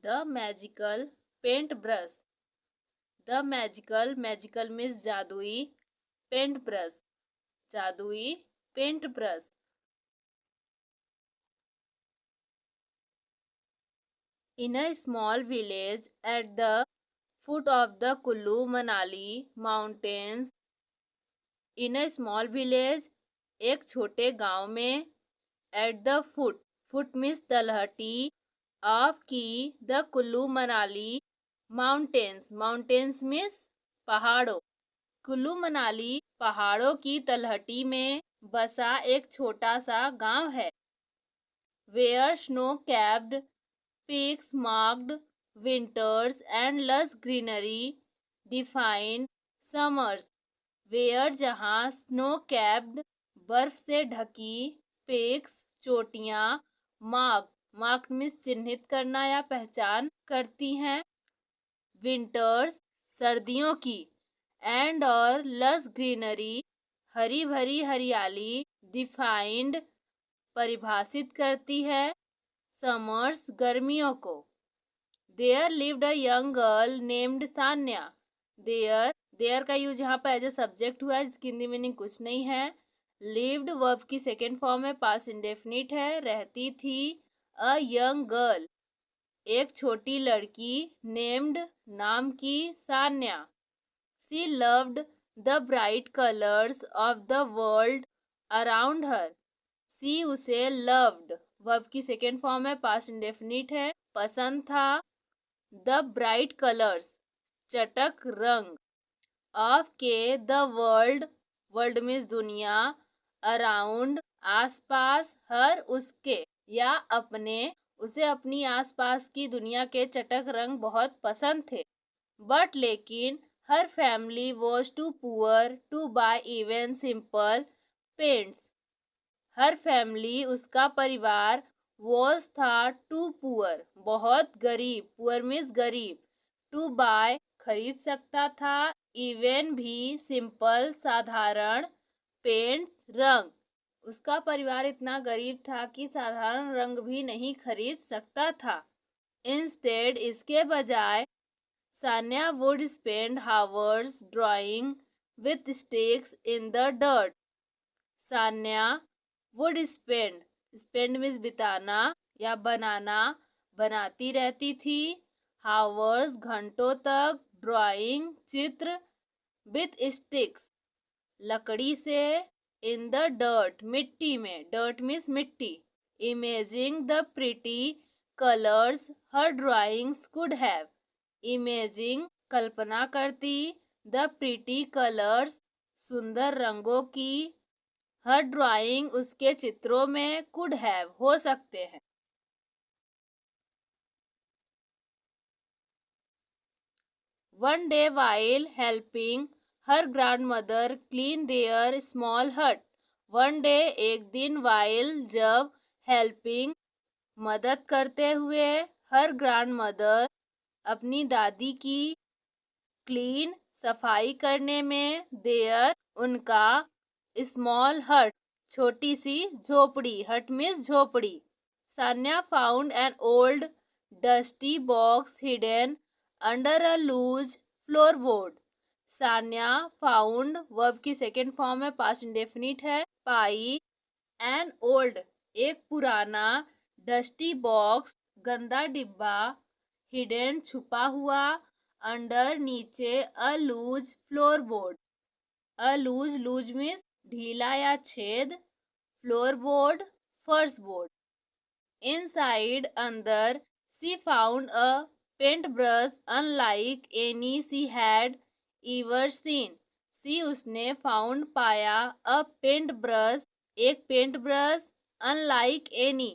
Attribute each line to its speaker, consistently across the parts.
Speaker 1: The magical paint brush. The magical means जादुई, paint brush जादुई paint brush. In a small village at the foot of the Kullu Manali mountains. In a small village एक छोटे गांव में, at the foot, foot means तलहटी, of की the Kullu Manali mountains, mountains means पहाड़ों, कुल्लू मनाली पहाड़ों की तलहटी में बसा एक छोटा सा गांव है। Where snow capped peaks marked winters and lush greenery defined summers. Where जहाँ स्नो कैप्ड बर्फ से ढकी, पीक्स चोटियाँ, मार्क मार्क मीन्स चिन्हित करना या पहचान करती हैं, विंटर्स सर्दियों की, एंड और लस ग्रीनरी हरी भरी हरियाली, डिफाइंड परिभाषित करती है, समर्स गर्मियों को। There lived a young girl named Sanya. There का यूज यहाँ पर एज ए सब्जेक्ट हुआ है, जिसकी हिंदी मीनिंग कुछ नहीं है। लिव्ड वर्ब की सेकेंड फॉर्म है, पास्ट इंडेफिनिट है, रहती थी। अ यंग गर्ल एक छोटी लड़की, नेम्ड नाम की, Sanya. She loved the bright colours of the world around her. She उसे लव्ड वर्ब की सेकेंड फॉर्म है, पास्ट इंडेफिनिट है, पसंद था। द ब्राइट कलर्स चटक रंग, ऑफ के द वर्ल्ड, वर्ल्ड मीन्स दुनिया, अराउंड आसपास, हर उसके या अपने, उसे अपनी आसपास की दुनिया के चटक रंग बहुत पसंद थे। बट लेकिन her family was too poor to buy even simple paints. Her family उसका परिवार, वॉज था टू पुअर बहुत गरीब, पुअर मीन्स गरीब, टू बाय खरीद सकता था, इवन भी, सिंपल साधारण, पेंट्स रंग, उसका परिवार इतना गरीब था कि साधारण रंग भी नहीं खरीद सकता था। इंस्टेड इसके बजाय Sanya would spend hours drawing with sticks in the dirt. Sanya would spend, spend means बिताना या बनाना, बनाती रहती थी, हावर्स घंटों तक, ड्राइंग चित्र, विथ स्टिक्स लकड़ी से, इन द डर्ट मिट्टी में, डर्ट मीन्स मिट्टी, imagining the pretty colours her drawings could have. Imagining कल्पना करती, द प्रिटी कलर्स सुंदर रंगों की, हर ड्राइंग उसके चित्रों में, कुड हैव हो सकते हैं। One day while helping her grandmother clean there small हट। वन डे एक दिन, वाइल जब, हेल्पिंग मदद करते हुए, हर ग्रैंडमदर अपनी दादी की, क्लीन सफाई करने में, देयर उनका, स्मॉल हट छोटी सी झोपड़ी, हट मीन्स झोपड़ी। Sanya found an old dusty box hidden under a loose floorboard. Sanya found verb की सेकेंड फॉर्म है, पास्ट इंडेफिनिट है, पाई, एन ओल्ड एक पुराना, डस्टी बॉक्स गंदा डिब्बा, हिडन छुपा हुआ, अंडर नीचे, a loose floorboard. A loose, loose means ढीला या छेद, फ्लोरबोर्ड फर्श बोर्ड। इनसाइड अंदर, she found a paint brush unlike any she had ever seen. She उसने फाउंड पाया, अ पेंट ब्रश एक paint brush, unlike any,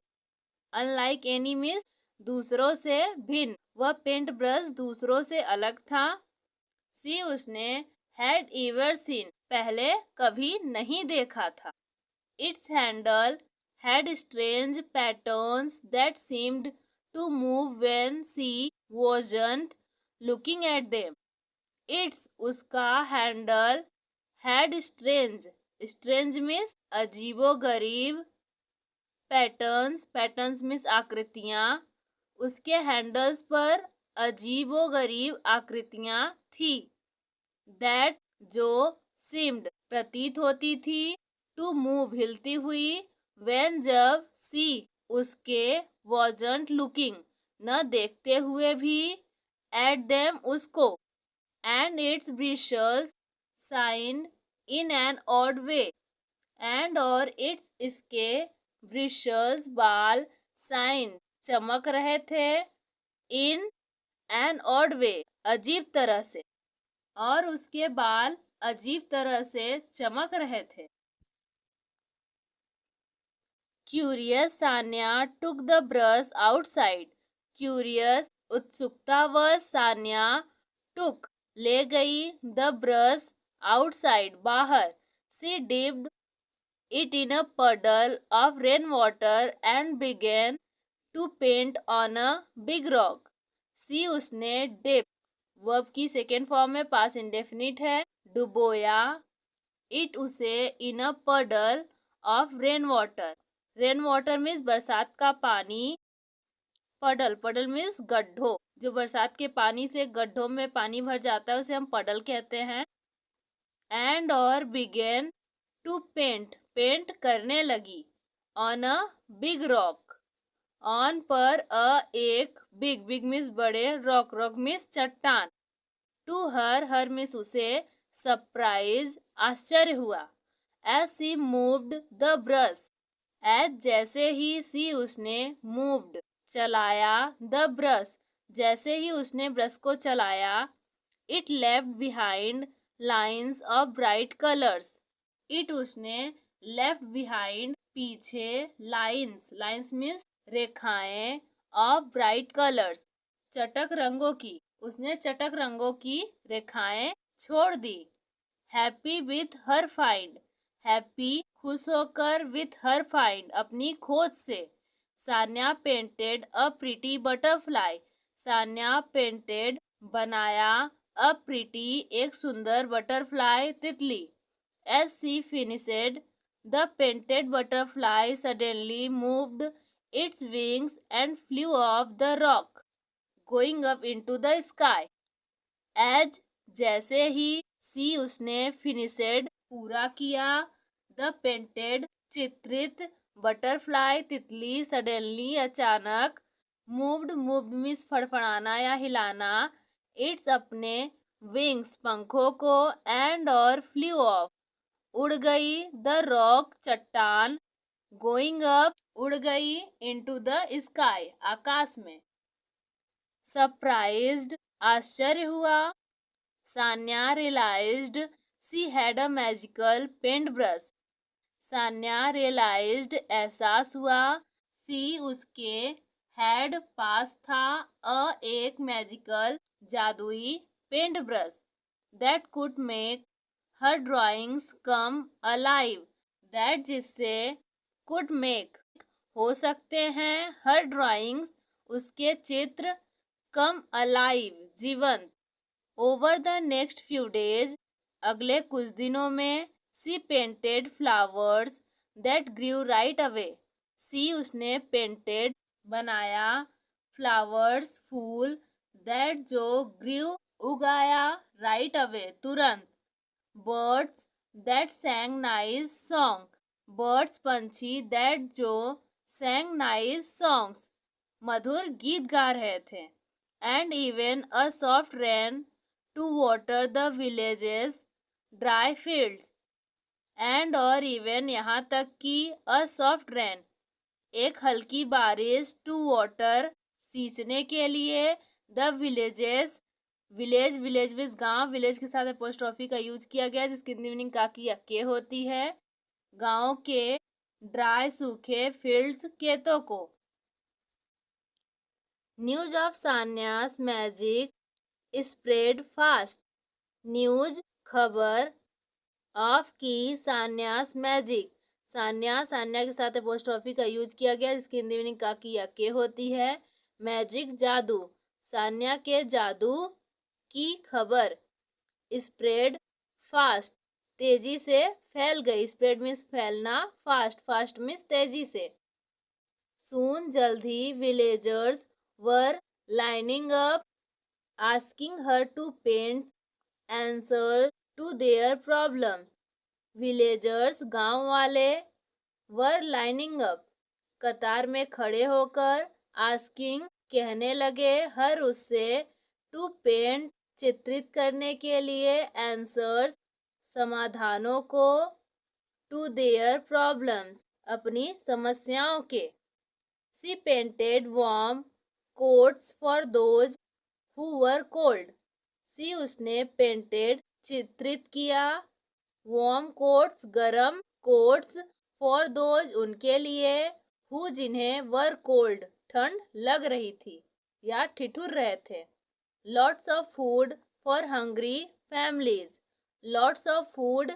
Speaker 1: unlike any means दूसरों से भिन्न, वह पेंट ब्रश दूसरों से अलग था। सी उसने हैड एवर सीन पहले कभी नहीं देखा था। It's handle had strange patterns that seemed to move when she wasn't looking at them. Its उसका handle had strange, strange means अजीबो गरीब, पैटर्न्स, पैटर्न्स मीन्स आकृतियाँ, उसके हैंडल्स पर अजीबोगरीब आकृतियां थी। दैट जो सीम्ड प्रतीत होती थी, टू मूव हिलती हुई, वेन जब सी उसके वॉजंट लुकिंग न देखते हुए भी, एट देम उसको, and its bristles shine in an odd way, and और इट्स इसके ब्रिशल्स बाल साइन चमक रहे थे, इन एन ऑड वे अजीब तरह से, और उसके बाल अजीब तरह से चमक रहे थे। Curious Sanya took the brush outside. Curious उत्सुकतावश सान्या टुक ले गई, द ब्रश आउटसाइड बाहर, she dipped it in a puddle of rainwater and began to paint on a big rock. सी उसने डिप वर्ब की सेकेंड फॉर्म में पास्ट इंडेफिनिट है, डुबोया, it उसे इन अ पडल of rain water. Rain water means बरसात का पानी, पडल पडल मीन्स गड्ढों, जो बरसात के पानी से गड्ढों में पानी भर जाता है उसे हम पडल कहते हैं। एंड और बिगेन टू पेंट पेंट करने लगी, on a big rock, on पर एक, बिग बिग मीन्स बड़े, रॉक रॉक मीन्स चट्टान, टू हर मीन्स उसे, सरप्राइज आश्चर्य हुआ, as she moved the brush, as जैसे ही, सी उसने, मूव्ड चलाया, द ब्रश जैसे ही उसने ब्रश को चलाया, it left behind lines of bright colours, it उसने, लेफ्ट बिहाइंड पीछे, लाइन्स लाइन्स मीन्स रेखाएं, ऑफ ब्राइट कलर्स चटक रंगों की, उसने चटक रंगों की रेखाएं छोड़ दी। Happy with her find, happy खुश होकर, विथ हर फाइंड अपनी खोज से, Sanya painted a pretty butterfly, Sanya painted बनाया, अ प्रिटी एक सुंदर, बटरफ्लाई तितली, as she finished, the painted butterfly suddenly moved its wings and flew off the rock, going up into the sky. As जैसे ही, सी उसने, finished पूरा किया, the painted चित्रित, बटरफ्लाई तितली, सडनली अचानक, मूव्ड मूव्ड मीन्स फड़फड़ाना या हिलाना, इट्स अपने, विंग्स पंखों को, एंड और फ्लू ऑफ उड़ गई, द रॉक चट्टान, गोइंग अप उड़ गई, इनटू द स्काई आकाश में, सरप्राइज्ड आश्चर्य हुआ, Sanya realized she had a magical paint brush, Sanya realized एहसास हुआ, सी उसके, हैड पास था, एक मैजिकल जादुई paint brush, that could make her drawings come alive, that जिससे, कुड मेक हो सकते हैं, हर ड्राइंग्स उसके चित्र, कम अलाइव जीवंत, over the next few days अगले कुछ दिनों में, she painted flowers that grew right away, she उसने पेंटेड बनाया, फ्लावर्स फूल, दैट जो ग्रीव उगाया, राइट अवे तुरंत, birds that sang nice song, birds पंछी, दैट जो, सैंग नाइस सॉन्ग्स मधुर गीत गा रहे थे, and even a soft rain to water the villages dry fields, and और इवन यहाँ तक कि, अ सॉफ्ट रेन एक हल्की बारिश, टू वाटर सींचने के लिए, द विलेजेस विलेज विलेज विज गांव, विलेज के साथ अपोस्ट्रोफी का यूज किया गया जिसकी हिंदी मीनिंग का की या के होती है, गांव के, ड्राई सूखे, फील्ड्स खेतों को। News of Sanya's magic spread fast, news खबर, ऑफ की, सान्यास मैजिक, सान्या सान्या के साथ अपोस्ट्रोफी का यूज किया गया जिसकी हिंदी मीनिंग का की या के होती है, मैजिक जादू, सान्या के जादू की खबर, स्प्रेड फास्ट तेजी से फैल गई, स्प्रेड मीन्स फैलना, फास्ट फास्ट मीन्स तेजी से, सून जल्द ही, villagers were lining up, asking her to paint answers to their problem. Villagers, गांव वाले, were lining up, कतार में खड़े होकर, asking, कहने लगे, हर उससे, to paint, चित्रित करने के लिए, answers, समाधानों को, to their problems, अपनी समस्याओं के. She painted warm coats for those who were cold. She, उसने, painted, चित्रित किया, warm coats, गरम coats, for those, उनके लिए, who, जिन्हें, were cold, ठंड लग रही थी या ठिठुर रहे थे. Lots of food for hungry families. Lots of food,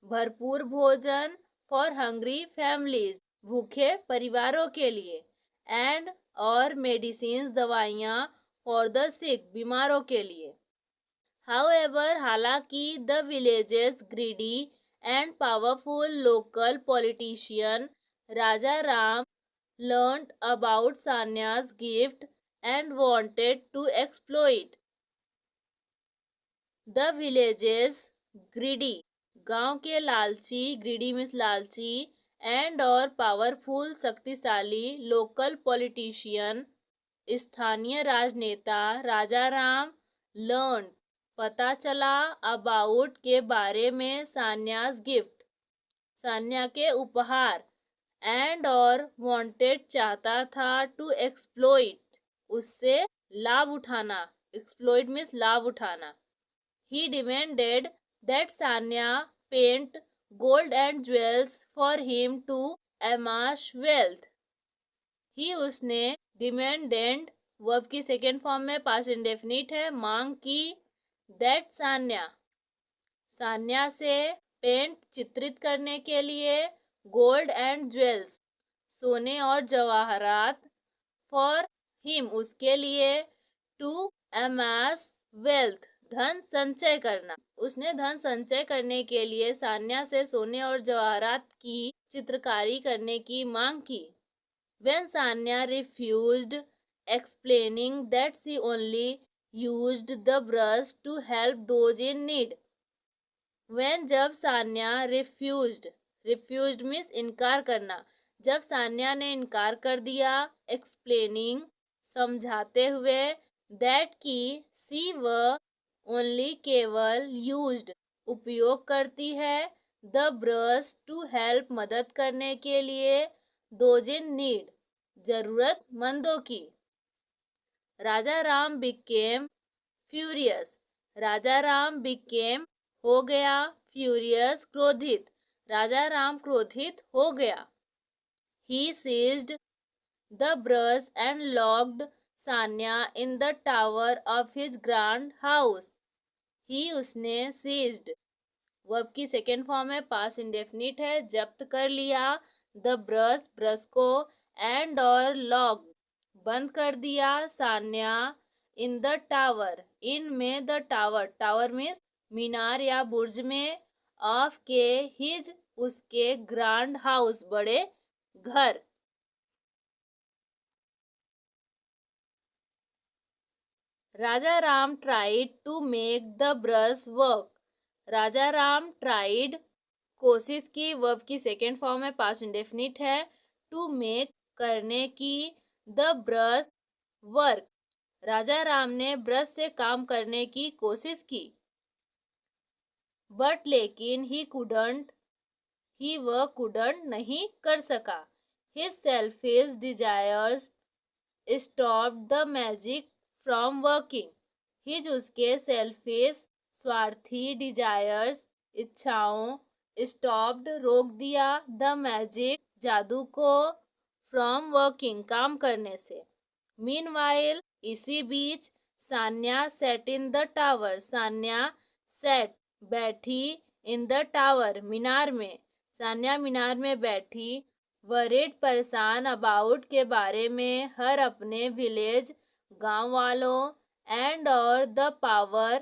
Speaker 1: भरपूर भोजन, for hungry families, भूखे परिवारों के लिए. And, और medicines, दवाइयाँ, for the sick, बीमारों के लिए. However, हालांकि, the village's greedy and powerful local politician Raja Ram learnt about Sanya's gift and wanted to exploit. The village's greedy, गांव के लालची, greedy मीन्स लालची, and और पावरफुल, शक्तिशाली, लोकल पॉलिटिशियन, स्थानीय राजनेता, राजा राम, लर्न, पता चला, अबाउट, के बारे में, सान्यास गिफ्ट, सान्या के उपहार, एंड और वांटेड, चाहता था, टू एक्सप्लोइट, उससे लाभ उठाना, एक्सप्लोइट मीन्स लाभ उठाना. He demanded that Sanya paint gold and jewels for him to amass wealth. He, उसने, demanded, वर्ब की सेकेंड फॉर्म में, पास्ट इंडेफिनिट है, मांग की, that सान्या, सान्या से, पेंट, चित्रित करने के लिए, गोल्ड एंड ज्वेल्स, सोने और जवाहरात, फॉर हिम, उसके लिए, टू amass वेल्थ, धन संचय करना. उसने धन संचय करने के लिए सान्या से सोने और जवाहरात की चित्रकारी करने की मांग की. When Sanya refused, explaining that she only used the brush to help those in need. When, जब सान्या, refused, refused means इनकार करना, जब सान्या ने इनकार कर दिया, explaining, समझाते हुए, that की, she, वह, ओनली, केवल, यूज्ड, उपयोग करती है, द ब्रश, टू हेल्प, मदद करने के लिए, दोज इन नीड, जरूरतमंदों की. Raja Ram became furious. Raja Ram became, हो गया, फ्यूरियस, क्रोधित. राजा राम क्रोधित हो गया. He seized the brush and locked Sanya in the tower of his grand house. He, उसने, सीज्ड, वर्ब की सेकेंड फॉर्म है, पास्ट इंडेफिनिट है, जब्त कर लिया, द ब्रश, ब्रश को, एंड और लॉक, बंद कर दिया, Sanya, in the tower, in में, द टावर, टावर मीन्स मीनार या बुर्ज में, ऑफ के, हिज, उसके, ग्रैंड हाउस, बड़े घर. Raja Ram tried to make the brush work. Raja Ram tried, कोशिश की, वर्ब की सेकेंड फॉर्म है, पास्ट इंडेफिनिट है, टू मेक, करने की, the brush work, Raja Ram ने ब्रश से काम करने की कोशिश की. बट, लेकिन, ही कुडंट, ही, वह, कुडंट, नहीं कर सका. His selfish desires stopped the magic from working. His, उसके, सेल्फिश, स्वार्थी, डिजायर्स, इच्छाओं, स्टॉप्ड, रोक दिया, द मैजिक, जादू को, फ्रॉम वर्किंग, काम करने से. मीनवाइल, इसी बीच, Sanya sat in the tower. Sanya sat, बैठी, इन द टावर, मीनार में. सान्या मीनार में बैठी, वरीड, परेशान, अबाउट, के बारे में, हर, अपने, विलेज, गांव वालों, एंड और, द पावर,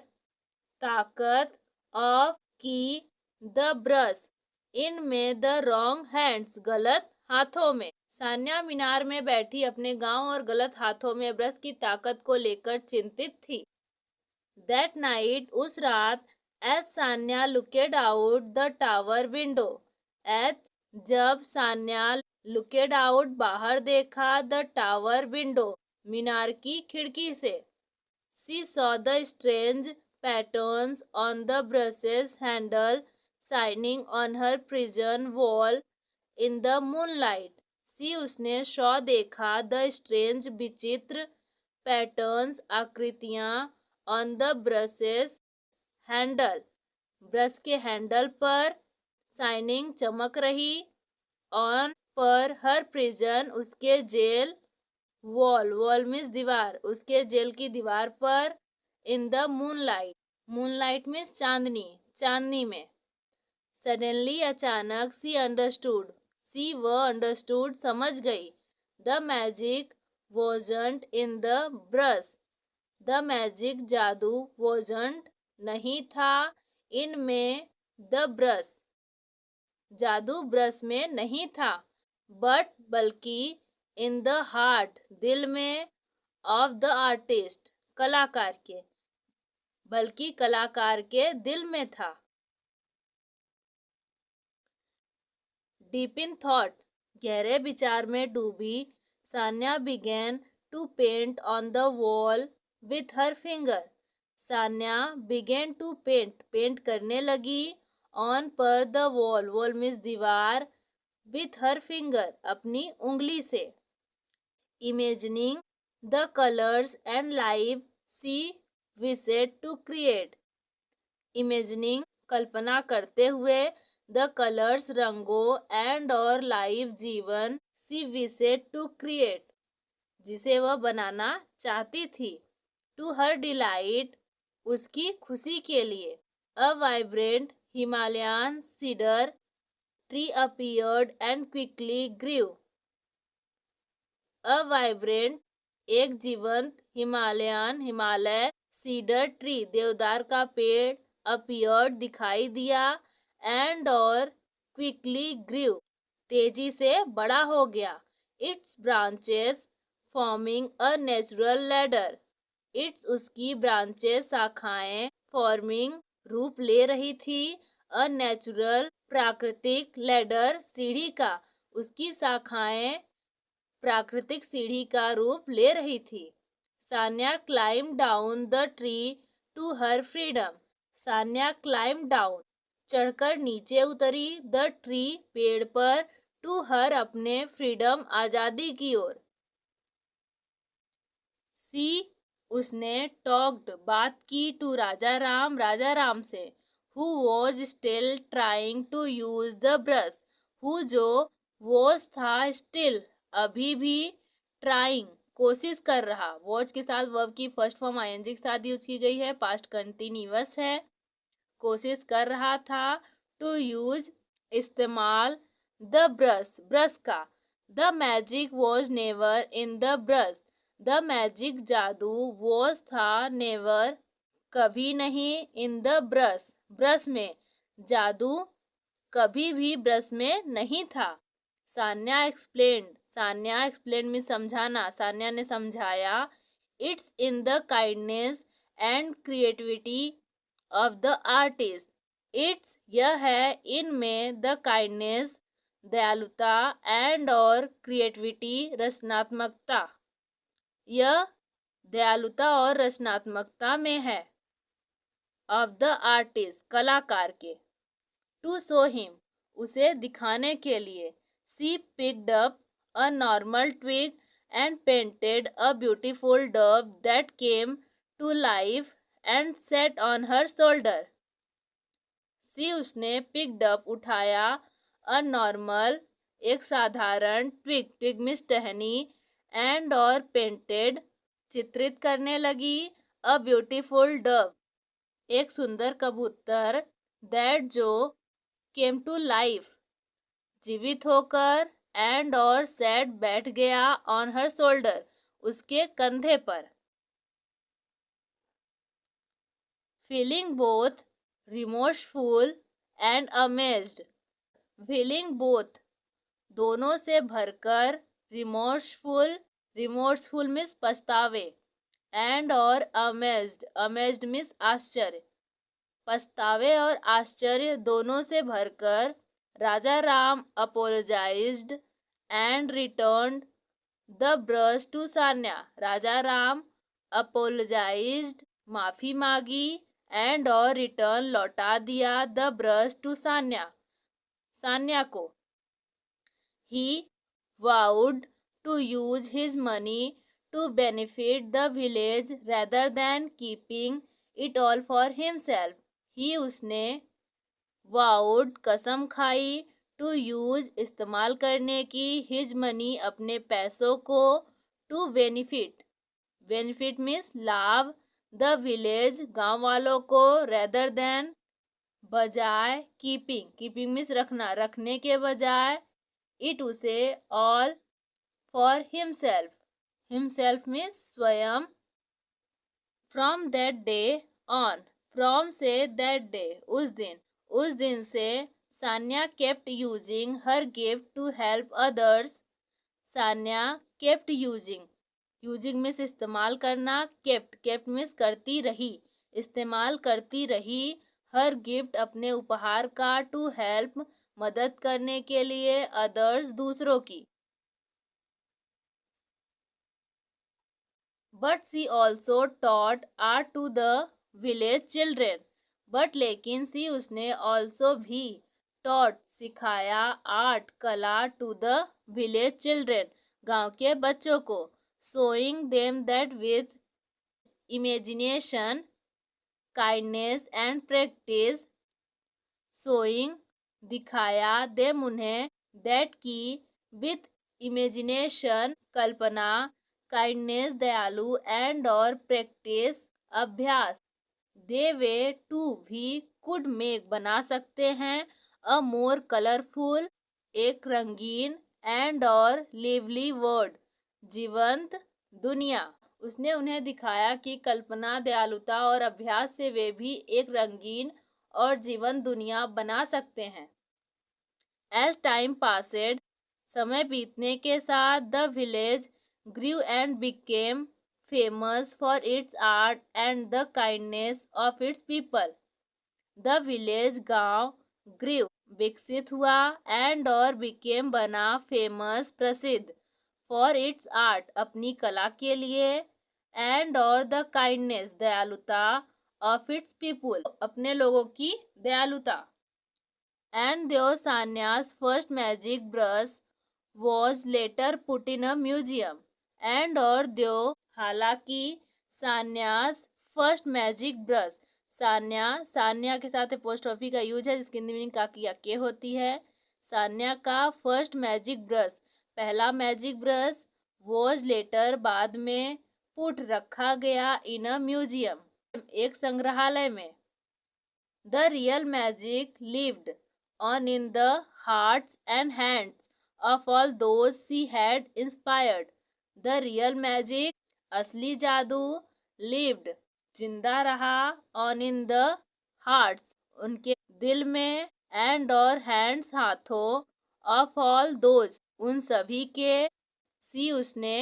Speaker 1: ताकत, ऑफ, की, द ब्रश, इन में, द रॉन्ग हैंड्स, गलत हाथों में. सान्या मीनार में बैठी अपने गांव और गलत हाथों में ब्रश की ताकत को लेकर चिंतित थी। दैट नाइट, उस रात, as Sanya looked out the tower window, as जब सान्या लुकेड आउट बाहर देखा, द टावर विंडो मीनार की खिड़की से, she saw the strange patterns on the brush's handle shining on her prison wall in the moonlight. She उसने saw देखा, the strange विचित्र patterns आकृतियां, on the brush's handle brush के हैंडल पर, shining चमक रही, ऑन पर, हर प्रिजन उसके जेल, वॉल वॉल मीन्स दीवार, उसके जेल की दीवार पर, in the moonlight moonlight means चांदनी चांदनी में। सडनली अचानक, सी अंडरस्टूड सी वह अंडरस्टूड समझ गई, the magic wasn't in the brush the magic जादू वॉजंट नहीं था, इन में द ब्रश जादू ब्रश में नहीं था, बट बल्कि इन द हार्ट दिल में, ऑफ द आर्टिस्ट कलाकार के, बल्कि कलाकार के दिल में था। डीप इन थॉट, गहरे विचार में डूबी, Sanya began to paint on the wall with her finger. Sanya began to paint paint करने लगी, ऑन पर, द वॉल वॉल मीन्स दीवार, विथ हर फिंगर अपनी उंगली से। Imagining the colours and life she wished to create, imagining कल्पना करते हुए, द कलर्स रंगों, एंड और लाइव जीवन, सी विशेड टू क्रिएट जिसे वह बनाना चाहती थी, टू हर डिलाइट उसकी खुशी के लिए। A vibrant Himalayan cedar tree appeared and quickly grew. A vibrant एक जीवंत हिमालयन हिमालय, सीडर ट्री देवदार का पेड़, अपीयर्ड दिखाई दिया, एंड और क्विकली ग्रीव तेजी से बड़ा हो गया, it's branches forming a natural ladder, it's उसकी ब्रांचेस शाखाएं, फॉर्मिंग रूप ले रही थी, अ नेचुरल प्राकृतिक, लैडर सीढ़ी का, उसकी शाखाएं प्राकृतिक सीढ़ी का रूप ले रही थी। Sanya climb down the tree to her freedom, Sanya climb down चढ़कर नीचे उतरी, द ट्री पेड़ पर, टू हर अपने फ्रीडम आजादी की ओर। सी उसने टॉक्ड बात की, टू राजा राम से, who was still trying to use the brush, who जो, वॉज था, स्टिल अभी भी, ट्राइंग कोशिश कर रहा, वॉज के साथ वर्ब की फर्स्ट फॉर्म आईएनजी के साथ यूज की गई है, पास्ट कंटिन्यूअस है, कोशिश कर रहा था, टू यूज इस्तेमाल, द ब्रश ब्रश का, the magic was never in the brush, the magic जादू वॉज था, नेवर कभी नहीं, इन द ब्रश ब्रश में, जादू कभी भी ब्रश में नहीं था। सान्या एक्सप्लेन में समझाना, सान्या ने समझाया, it's in the kindness and creativity of the artist, it's यह है, इन में, द काइंडनेस दयालुता, एंड और क्रिएटिविटी रचनात्मकता, यह दयालुता और रचनात्मकता में है, ऑफ द आर्टिस्ट कलाकार के, टू शो हिम उसे दिखाने के लिए, she picked up a normal twig and painted a beautiful dove that came to life and sat on her shoulder. She उसने पिक्ड अप उठाया, अ नॉर्मल एक साधारण, ट्विग मीन्स टहनी, एंड और पेंटेड चित्रित करने लगी, अ ब्यूटीफुल डव एक सुंदर कबूतर, दैट जो, केम टू लाइफ जीवित होकर, एंड और सेट बैठ गया, ऑन हर शोल्डर उसके कंधे पर। Feeling both remorseful and amazed, feeling both दोनों से भरकर, रिमोर्सफुल, रिमोर्सफुल मीन्स पछतावे, एंड और अमेज्ड, अमेज्ड मीन्स आश्चर्य, पछतावे और आश्चर्य दोनों से भरकर Raja Ram apologised and returned the brush to Sanya. Raja Ram apologised, माफी मांगी, एंड और रिटर्न लौटा दिया the brush to Sanya, Sanya को। He vowed to use his money to benefit the village rather than keeping it all for himself. ही उसने vowed कसम खाई, to use इस्तेमाल करने की, his money अपने पैसों को, to benefit, benefit means लाभ, the village गांव वालों को, rather than बजाय, keeping, keeping means रखना, रखने के बजाय, it उसे, all for himself, himself means स्वयं, from that day on, from से that day उस दिन से Sanya kept using her gift to help others। Sanya kept using, using means इस्तेमाल करना, kept means करती रही, इस्तेमाल करती रही, her gift अपने उपहार का, to help मदद करने के लिए, others दूसरों की। But she also taught art to the village children। But लेकिन she उसने also भी taught सिखाया, art कला, to the village children गांव के बच्चों को, showing them that with imagination, kindness and practice, showing दिखाया, them उन्हें, that की, with imagination कल्पना, काइंडनेस दयालु, एंड और प्रैक्टिस अभ्यास, दे वे टू भी, कुड मेक बना सकते हैं, अ मोर कलरफुल एक रंगीन, एंड और लिवली वर्ल्ड जीवंत दुनिया। उसने उन्हें दिखाया कि कल्पना, दयालुता और अभ्यास से वे भी एक रंगीन और जीवंत दुनिया बना सकते हैं। एज टाइम पासेड, समय बीतने के साथ, the village grew and became famous for its art and the kindness of its people। The village गांव grew विकसित हुआ, and और became बना, famous प्रसिद्ध, for its art अपनी कला के लिए, and और the kindness दयालुता, of its people अपने लोगों की दयालुता। And though Sanya's first magic brush was later put in a museum, and और दो हालांकि, सान्यास फर्स्ट मैजिक ब्रश, सान्या के साथ अपोस्ट्रोफी का यूज है जिसकी हिंदी मीनिंग काकी या के होती है। सान्या का फर्स्ट मैजिक ब्रश, पहला मैजिक ब्रश, वॉज लेटर बाद में, पुट रखा गया, इन अ म्यूजियम एक संग्रहालय में। The real magic lived on in the hearts and hands of all those she had inspired. The real magic असली जादू, लिव्ड जिंदा रहा, ऑन इन द हार्ट्स उनके दिल में, एंड और हैंड्स हाथों, ऑफ ऑल दोज उन सभी के, सी उसने,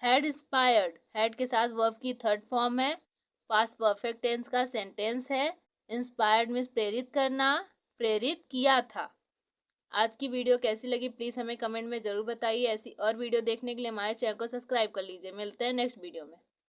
Speaker 1: हैड इंस्पायर्ड, हैड के साथ वर्ब की थर्ड फॉर्म है, पास्ट परफेक्ट टेंस का सेंटेंस है। इंस्पायर्ड मीन्स प्रेरित करना, प्रेरित किया था। आज की वीडियो कैसी लगी प्लीज़ हमें कमेंट में ज़रूर बताइए। ऐसी और वीडियो देखने के लिए हमारे चैनल को सब्सक्राइब कर लीजिए। मिलते हैं नेक्स्ट वीडियो में।